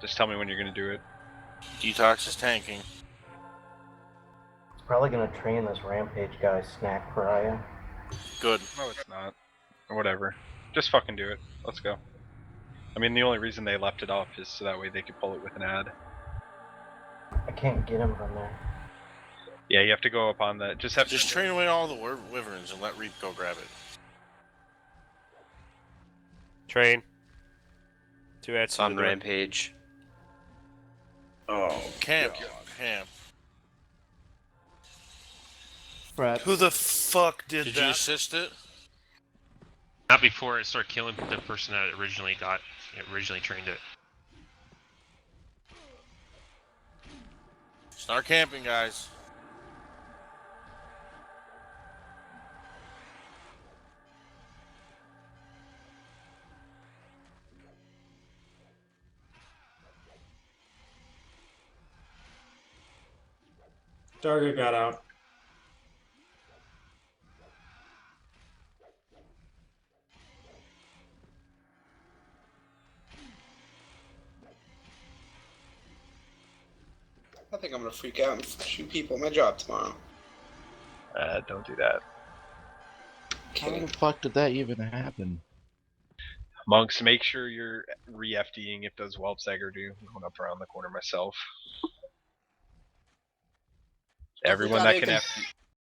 Just tell me when you're gonna do it. Detox is tanking. It's probably gonna train this rampage guy, Snack Pariah. Good. No, it's not. Or whatever. Just fucking do it. Let's go. I mean, the only reason they left it off is so that way they could pull it with an ad. I can't get him from there. Yeah, you have to go up on that. Just train away all the wyverns and let Reap go grab it. Train. 2 hits It's on to the door. Rampage. Oh, camp. Camp. Brad. Who the fuck did Did that? you assist it? Not before it started killing the person that originally trained it. Start camping, guys. Target got out. I think I'm gonna freak out and shoot people at my job tomorrow. Don't do that. How the fuck did that even happen? Monks, make sure you're re-FDing if those whelps stagger do. I'm going up around the corner myself. Everyone that can FD,